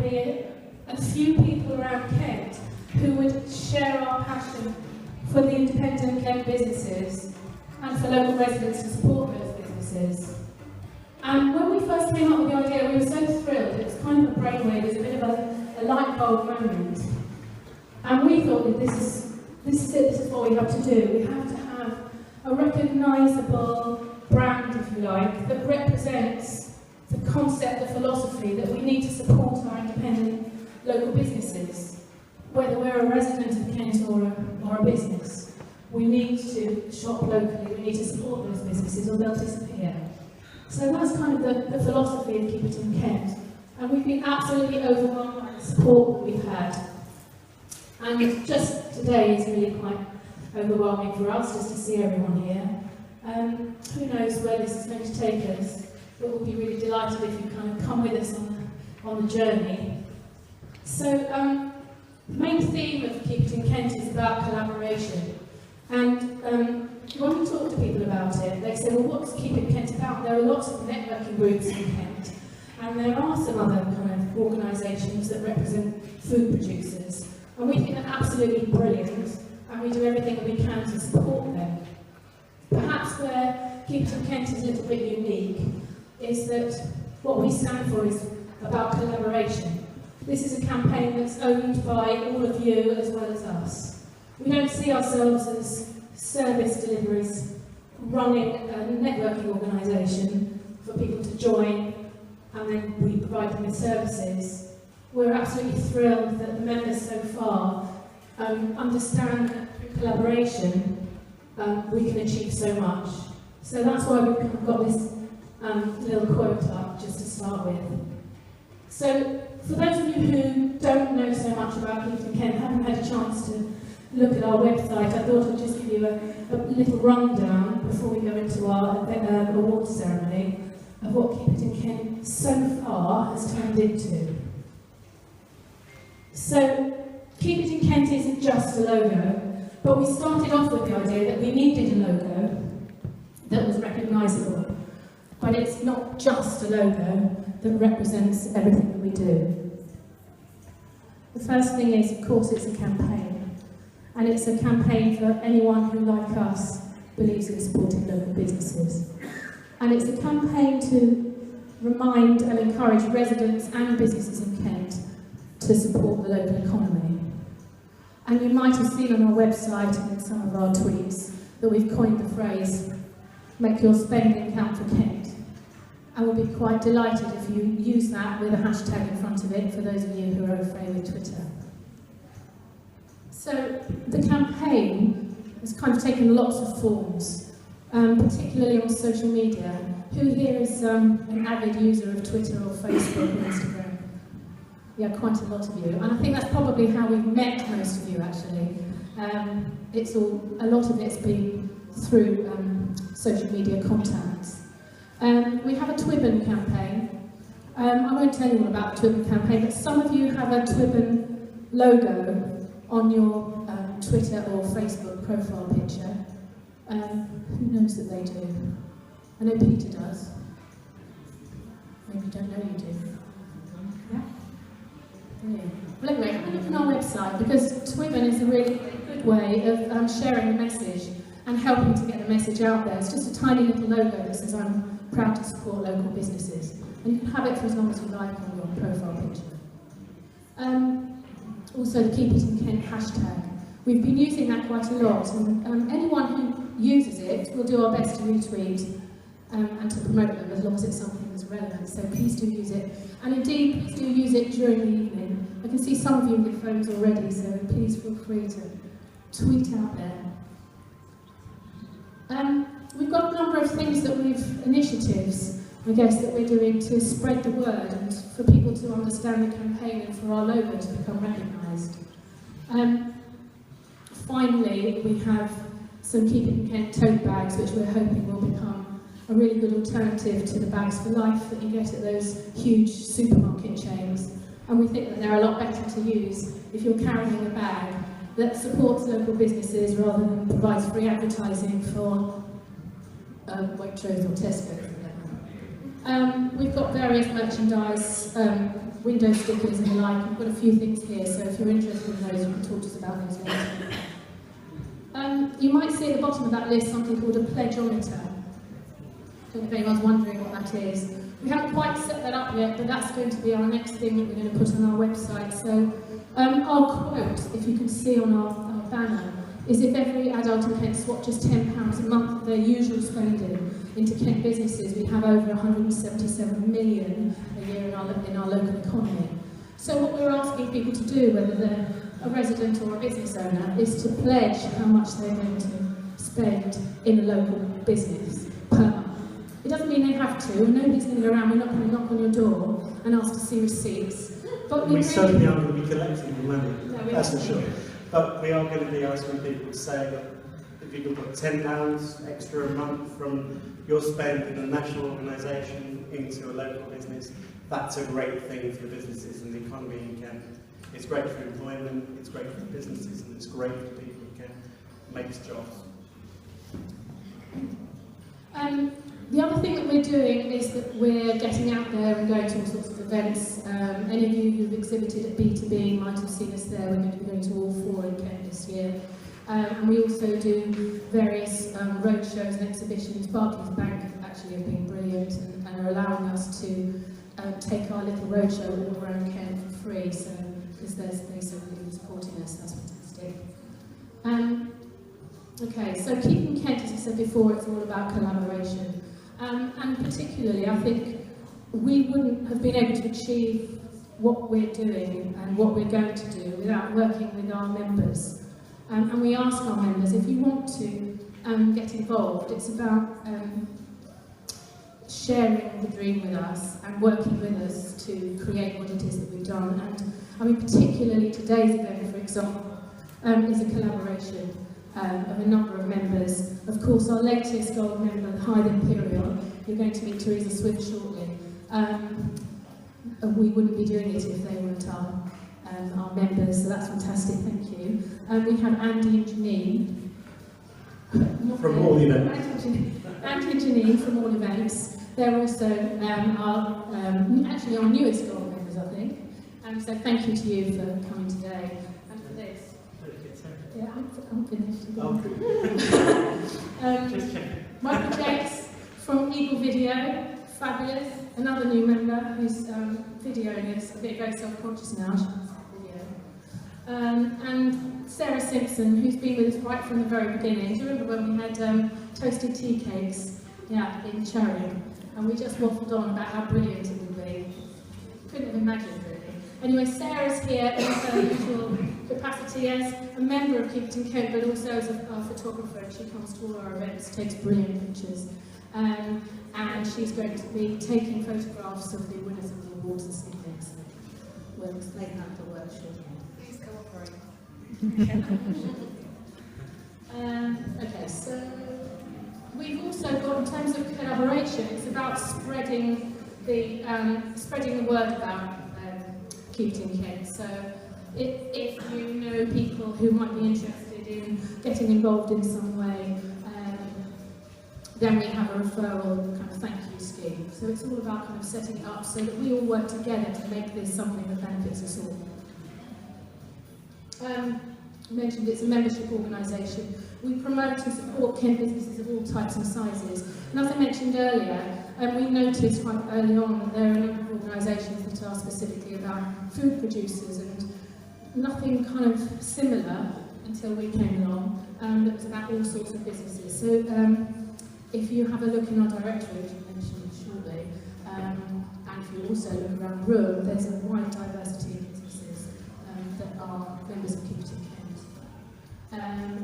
be a few people around Kent who would share our passion for the independent Kent businesses and for local residents to support those businesses. And when we first came up with the idea, we were so thrilled. It was kind of a brainwave, it was a bit of a light bulb moment. And we thought that this is what we have to do. We have to have a recognisable brand, if you like, that represents the concept, the philosophy that we need to support our independent local businesses. Whether we're a resident of Kent or a business, we need to shop locally, we need to support those businesses or they'll disappear. So that's kind of the philosophy of Keep It in Kent. And we've been absolutely overwhelmed by the support that we've had. And just today is really quite overwhelming for us, just to see everyone here. Who knows where this is going to take us, but we'll be really delighted if you kind of come with us on the journey. So, the main theme of Keep It in Kent is about collaboration. And when we talk to people about it, they say, well, what's Keep It Kent about? There are lots of networking groups in Kent, and there are some other kind of organisations that represent food producers. And we think they're absolutely brilliant, and we do everything that we can to support them. Perhaps where Keep It in Kent is a little bit unique is that what we stand for is about collaboration. This is a campaign that's owned by all of you as well as us. We don't see ourselves as service deliverers running a networking organisation for people to join and then we provide them with services. We're absolutely thrilled that the members so far understand that through collaboration we can achieve so much. So that's why we've kind of got this little quote up just to start with. So for those of you who don't know so much about Keep It in Kent, haven't had a chance to look at our website, I thought I'd just give you a little rundown before we go into our awards ceremony of what Keep It in Kent so far has turned into. So, Keep It in Kent isn't just a logo, but we started off with the idea that we needed a logo that was recognisable. But it's not just a logo that represents everything that we do. The first thing is, of course, it's a campaign. And it's a campaign for anyone who, like us, believes in supporting local businesses. And it's a campaign to remind and encourage residents and businesses in Kent to support the local economy. And you might have seen on our website and in some of our tweets that we've coined the phrase, make your spending count for Kent. And we'll be quite delighted if you use that with a hashtag in front of it for those of you who are afraid with Twitter. So the campaign has kind of taken lots of forms, particularly on social media. Who here is an avid user of Twitter or Facebook or Instagram? Yeah, quite a lot of you. And I think that's probably how we've met most of you, actually. A lot of it's been through social media contacts. We have a Twibbon campaign. I won't tell you all about the Twibbon campaign, but some of you have a Twibbon logo on your Twitter or Facebook profile picture. Who knows that they do? I know Peter does. Maybe you don't know you do. Yeah? Brilliant. Well, anyway, have a look on our website, because Twibbon is a really good way of sharing the message and helping to get the message out there. It's just a tiny little logo that says, I'm proud to support local businesses. And you can have it for as long as you like on your profile picture. Also, the Keep It in Kent hashtag. We've been using that quite a lot, and anyone who uses it, we'll do our best to retweet and to promote them as long as it's something that's relevant. So please do use it. And indeed, please do use it during the evening. I can see some of you with your phones already, so please feel free to tweet out there. We've got a number of things initiatives, I guess, that we're doing to spread the word and for people to understand the campaign and for our logo to become recognised. Finally, we have some Keep It in Kent tote bags, which we're hoping will become a really good alternative to the bags for life that you get at those huge supermarket chains. And we think that they're a lot better to use if you're carrying a bag that supports local businesses rather than provides free advertising for Waitrose or Tesco. We've got various merchandise, window stickers and the like. We've got a few things here, so if you're interested in those, you can talk to us about those later. You might see at the bottom of that list something called a pledgeometer. I don't know if anyone's wondering what that is. We haven't quite set that up yet, but that's going to be our next thing that we're going to put on our website. So our quote, if you can see on our banner, is if every adult in Kent swapped just £10 a month of their usual spending into Kent businesses, we'd have over 177 million a year in our local economy. So what we're asking people to do, whether they're a resident or a business owner, is to pledge how much they're going to spend in a local business per month. It doesn't mean they have to, and nobody's going to go around, we're not going to knock on your door and ask to see receipts. But we certainly aren't going to be collecting the money, no, that's for sure. But we are going to be asking people to say that if you can put £10 extra a month from your spend in a national organisation into a local business, that's a great thing for the businesses and the economy in Kent. It's great for employment, it's great for the businesses, and it's great for people who can make jobs. The other thing that we're doing is that we're getting out there and going to all sorts of events. Any of you who've exhibited at B2B might have seen us there. We're going to be going to all 4 in Kent this year. And we also do various road shows and exhibitions. Barclays Bank actually have been brilliant and are allowing us to take our little road show all around Kent for free. So, because they're so really supporting us, that's fantastic. Okay, so Keeping Kent, as I said before, it's all about collaboration. And particularly, I think we wouldn't have been able to achieve what we're doing and what we're going to do without working with our members. And we ask our members, if you want to get involved, it's about sharing the dream with us and working with us to create what it is that we've done. And I mean, particularly today's event, for example, is a collaboration of a number of members. Of course, our latest gold member, the Hythe Imperial, you're going to meet Teresa Swift shortly. We wouldn't be doing it if they weren't our members, so that's fantastic, thank you. We have Andy and Janine. From all events. Andy and Janine from all events. They're also actually our newest gold members, I think. So thank you to you for coming today. And for this. Yeah, I'm finished. Just checking. Michael Jakes from Eagle Video, fabulous. Another new member who's videoing us, a bit very self-conscious now. And Sarah Simpson, who's been with us right from the very beginning. Do you remember when we had toasted tea cakes in Charing? And we just waffled on about how brilliant it would be. Couldn't have imagined, really. Anyway, Sarah's here in her usual capacity as a member of Keep It in Kent, but also as a photographer. She comes to all our events, takes brilliant pictures. And she's going to be taking photographs of the winners of the awards this evening. So we'll explain how it'll work shortly. Please cooperate. Okay, so we've also got, in terms of collaboration, it's about spreading the word about Keep It in Kent. So if you know people who might be interested in getting involved in some way, then we have a referral kind of thank you scheme. So it's all about kind of setting it up so that we all work together to make this something that benefits us all. I mentioned it's a membership organisation. We promote and support Kent businesses of all types and sizes. And as I mentioned earlier, we noticed quite early on that there are a number of organisations that are specifically about food producers, and nothing kind of similar until we came along that was about all sorts of businesses. So if you have a look in our directory, which I'll mention shortly, and if you also look around the room, there's a wide diversity of businesses that are members of Keep It in Kent.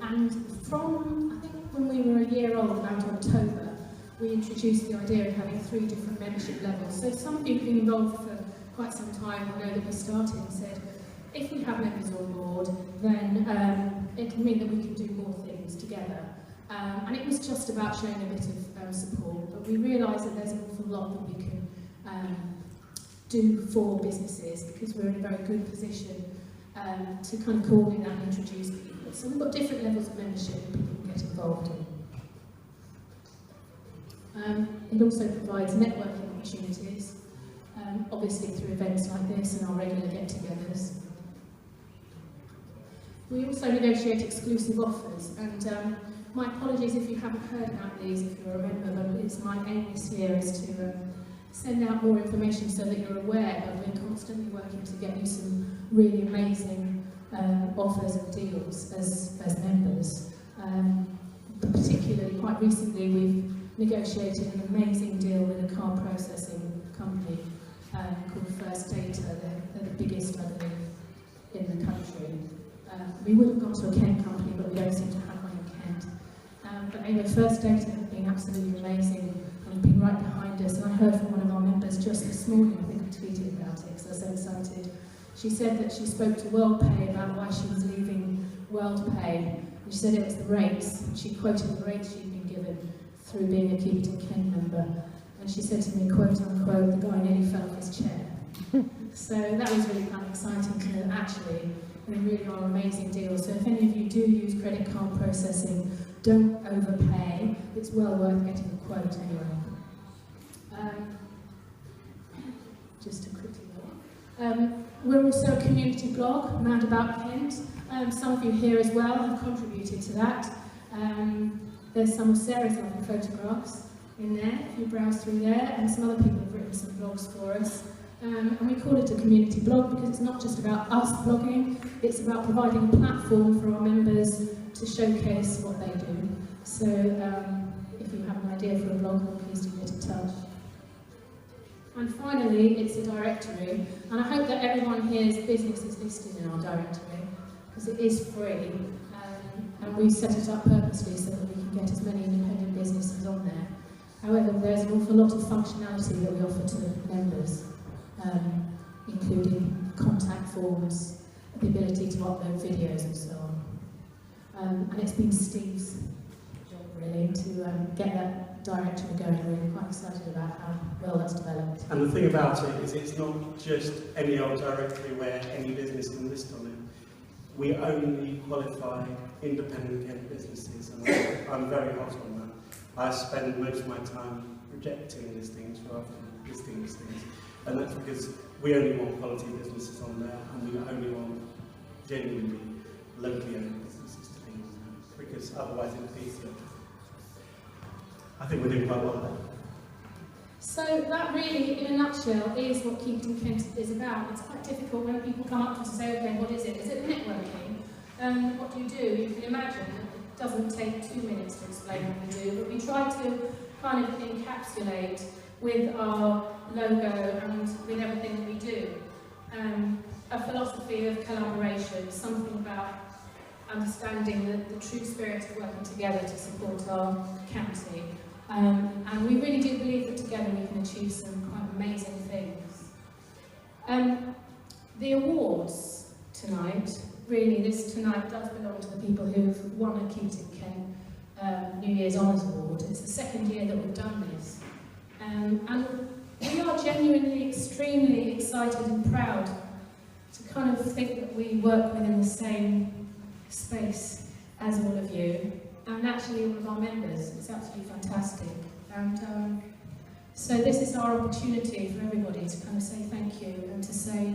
And from, I think when we were a year old, about October, we introduced the idea of having 3 different membership levels. So some of you have been involved for quite some time. I know that we started and said, if we have members on board, then it can mean that we can do more things together. And it was just about showing a bit of support, but we realised that there's an awful lot that we can do for businesses, because we're in a very good position to kind of coordinate and introduce people. So we've got different levels of membership that people can get involved in. It also provides networking opportunities, obviously through events like this and our regular get-togethers. We also negotiate exclusive offers, and my apologies if you haven't heard about these, if you're a member, but it's my aim this year is to send out more information so that you're aware, but we're constantly working to get you some really amazing offers and deals as members. Particularly, quite recently, we've negotiated an amazing deal with a car processing company called First Data. They're the biggest, I believe, in the country. We would have gone to a Kent company, but we don't seem to have one in Kent. But anyway, First Data have been absolutely amazing and have been right behind us. And I heard from one of our members just this morning, I think I tweeted about it because I was so excited. She said that she spoke to WorldPay about why she was leaving WorldPay. And she said it was the rates. She quoted the rates she'd been given through being a Keep It in Kent member. And she said to me, quote unquote, the guy nearly fell off his chair. So that was really kind of exciting to know that actually they really are amazing deals. So if any of you do use credit card processing, don't overpay. It's well worth getting a quote anyway. Just to quickly go on. We're also a community blog, Mad About Kent. Some of you here as well have contributed to that. There's some of Sarah's lovely photographs in there, if you browse through there, and some other people have written some blogs for us. And we call it a community blog because it's not just about us blogging, it's about providing a platform for our members to showcase what they do. So if you have an idea for a blog, please do get in touch. And finally, it's a directory, and I hope that everyone here's business is listed in our directory, because it is free, and we set it up purposely so that we can get as many independent businesses on there. However, there's an awful lot of functionality that we offer to members, including contact forms, the ability to upload videos and so on. And it's been Steve's job really to get that directory going. We're really quite excited about how well that's developed. And the thing about it is it's not just any old directory where any business can list on it. We only qualify independent Kent businesses, and I'm very hot on that. I spend most of my time rejecting listings rather than listing listings. And that's because we only want quality businesses on there, and we only want genuinely locally owned businesses to be on there, because otherwise it defeats the objective. I think we're doing quite well there. So that really, in a nutshell, is what Keep It in Kent is about. It's quite difficult when people come up to say, okay, what is it? Is it networking? What do? You can imagine it doesn't take 2 minutes to explain what we do, but we try to kind of encapsulate with our logo and with everything that we do. A philosophy of collaboration, something about understanding the true spirit of working together to support our county. And we really do believe that together we can achieve some quite amazing things. The awards tonight, really this tonight does belong to the people who've won a Keep It in Kent New Year's Honours Award. It's the second year that we've done this. And we are genuinely extremely excited and proud to kind of think that we work within the same space as all of you, and actually all of our members. It's absolutely fantastic. And so this is our opportunity for everybody to kind of say thank you, and to say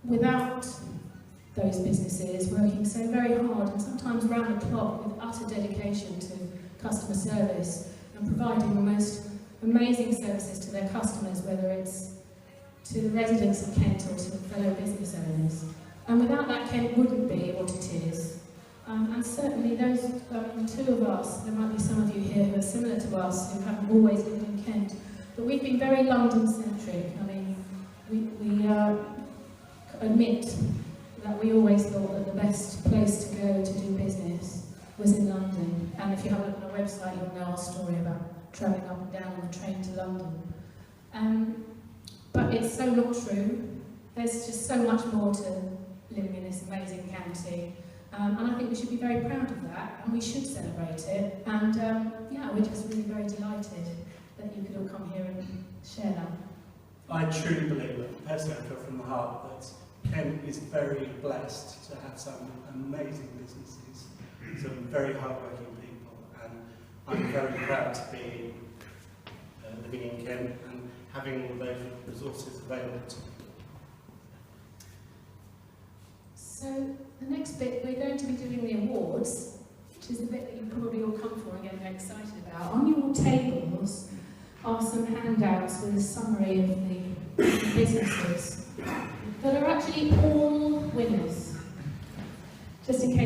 without those businesses working so very hard and sometimes round the clock with utter dedication to customer service and providing the most amazing services to their customers, whether it's to the residents of Kent or to fellow business owners. And without that, Kent wouldn't be what it is. And certainly those two of us, there might be some of you here who are similar to us, who haven't always lived in Kent, but we've been very London-centric. I mean, we admit that we always thought that the best place to go to do business was in London. And if you have a look on our website, you'll know our story about travelling up and down on the train to London. But it's so not true. There's just so much more to living in this amazing county. And I think we should be very proud of that, and we should celebrate it. And yeah, we're just really very delighted that you could all come here and share that. I truly believe that, personally I feel from the heart, that Kent is very blessed to have some amazing businesses, some very hard-working people, and I'm very proud to be living in Kent and having all those resources available to them. So the next bit, we're going to be doing the awards, which is the bit that you probably all come for and get very excited about. On your tables are some handouts with a summary of the businesses that are actually all winners, just in case